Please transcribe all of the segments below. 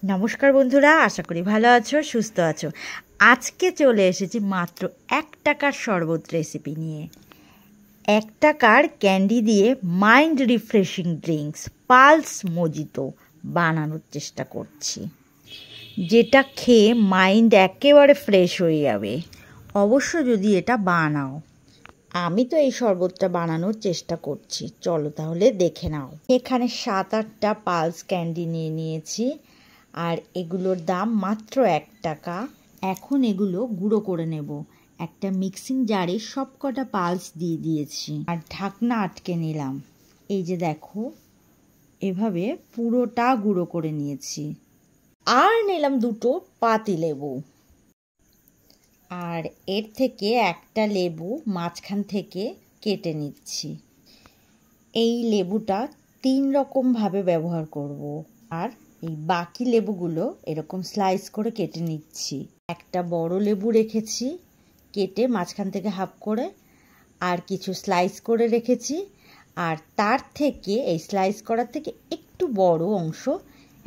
নমস্কার বন্ধুরা, আশা করি ভালো আছো, সুস্থ আছো। আজকে চলে এসেছি মাত্র 1 টাকার শরবত রেসিপি নিয়ে। 1 টাকার ক্যান্ডি দিয়ে mind refreshing drinks pulse mojito বানানোর চেষ্টা করছি, যেটা খেয়ে মাইন্ড একেবারে ফ্রেশ হয়ে যাবে। অবশ্য যদি এটা বানাও। আমি তো এই শরবতটা বানানোর চেষ্টা করছি, চলো তাহলে দেখে নাও। এখানে 7-8টা পালস ক্যান্ডি নিয়ে নিয়েছি, আর এগুলোর দাম মাত্র 1 টাকা। এখন এগুলো গুঁড়ো করে নেব। একটা মিক্সিং জারে সব কটা পালস দিয়ে দিয়েছি আর ঢাকনা আটকে নিলাম। এই যে দেখো, এভাবে পুরোটা গুঁড়ো করে নিয়েছি। আর নিলাম 2টো পাতিলেবু, আর এর থেকে একটা লেবু মাঝখান থেকে কেটে নিচ্ছি। এই লেবুটা 3 রকমভাবে ব্যবহার করব, আর এই বাকি লেবুগুলো এরকম স্লাইস করে কেটে নিচ্ছি। একটা বড় লেবু রেখেছি কেটে মাঝখান থেকে হাফ করে, আর কিছু স্লাইস করে রেখেছি, আর তার থেকে এই স্লাইস করার থেকে একটু বড় অংশ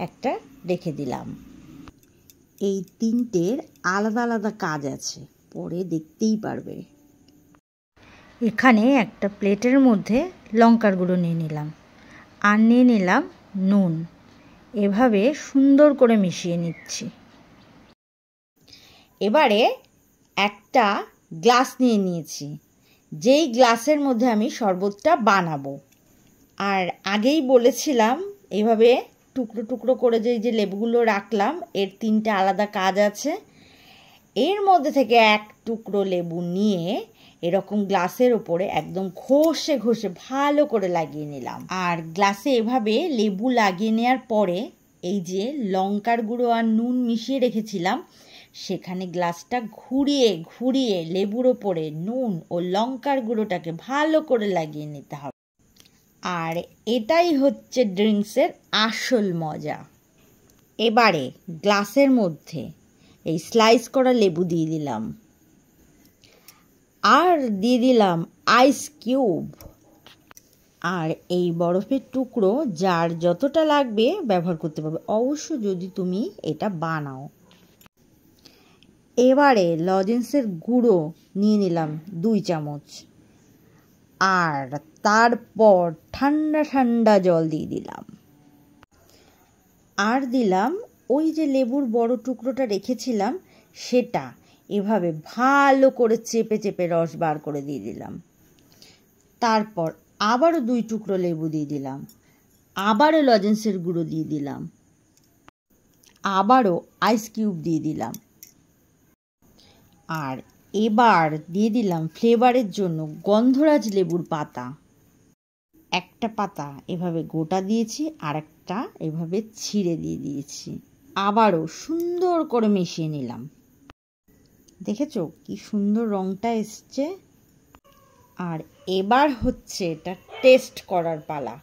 একটা রেখে দিলাম। এই 3টের আলাদা আলাদা কাজ আছে, পরে দেখতেই পারবে। এখানে একটা প্লেটের মধ্যে লঙ্কার গুঁড়ো নিয়ে নিলাম, আর নিয়ে নিলাম নুন। এভাবে সুন্দর করে মিশিয়ে নিচ্ছি। এবারে একটা গ্লাস নিয়ে নিয়েছি, যেই গ্লাসের মধ্যে আমি শরবতটা বানাবো। আর আগেই বলেছিলাম এভাবে টুকরো টুকরো করে যে লেবুগুলো রাখলাম, এর 3টে আলাদা কাজ আছে। এর মধ্যে থেকে এক টুকরো লেবু নিয়ে এরকম গ্লাসের ওপরে একদম ঘষে ঘষে ভালো করে লাগিয়ে নিলাম। আর গ্লাসে এভাবে লেবু লাগিয়ে নেওয়ার পরে এই যে লঙ্কার গুঁড়ো আর নুন মিশিয়ে রেখেছিলাম, সেখানে গ্লাসটা ঘুরিয়ে ঘুরিয়ে লেবুর ওপরে নুন ও লঙ্কার গুঁড়োটাকে ভালো করে লাগিয়ে নিতে হবে। আর এটাই হচ্ছে ড্রিঙ্কসের আসল মজা। এবারে গ্লাসের মধ্যে এই স্লাইস করা লেবু দিয়ে দিলাম, আর দিয়ে দিলাম আইস কিউব, আর এই বরফের টুকরো যার যতটা লাগবে ব্যবহার করতে পারবে, অবশ্য যদি তুমি এটা বানাও। এবারে লজেন্সের গুঁড়ো নিয়ে নিলাম 2 চামচ, আর তারপর ঠান্ডা ঠান্ডা জল দিয়ে দিলাম, আর দিলাম ওই যে লেবুর বড় টুকরোটা রেখেছিলাম সেটা। এভাবে ভালো করে চেপে চেপে রস বার করে দিয়ে দিলাম। তারপর আবারও 2 টুকরো লেবু দিয়ে দিলাম, আবারও লজেন্সের গুঁড়ো দিয়ে দিলাম, আবারও আইস কিউব দিয়ে দিলাম, আর এবার দিয়ে দিলাম ফ্লেভারের জন্য গন্ধরাজ লেবুর পাতা। একটা পাতা এভাবে গোটা দিয়েছি, আর একটা এভাবে ছিঁড়ে দিয়ে দিয়েছি। আবারও সুন্দর করে মিশিয়ে নিলাম। দেখেছো কি সুন্দর রংটা এসছে। আর এবার হচ্ছে এটা টেস্ট করার পালা।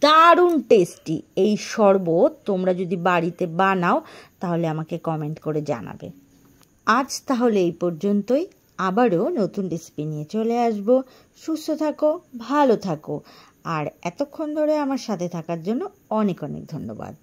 দারুণ টেস্টি এই শরবত। তোমরা যদি বাড়িতে বানাও তাহলে আমাকে কমেন্ট করে জানাবে। আজ তাহলে এই পর্যন্তই। আবারও নতুন রেসিপি নিয়ে চলে আসবো। সুস্থ থাকো, ভালো থাকো, আর এতক্ষণ ধরে আমার সাথে থাকার জন্য অনেক অনেক ধন্যবাদ।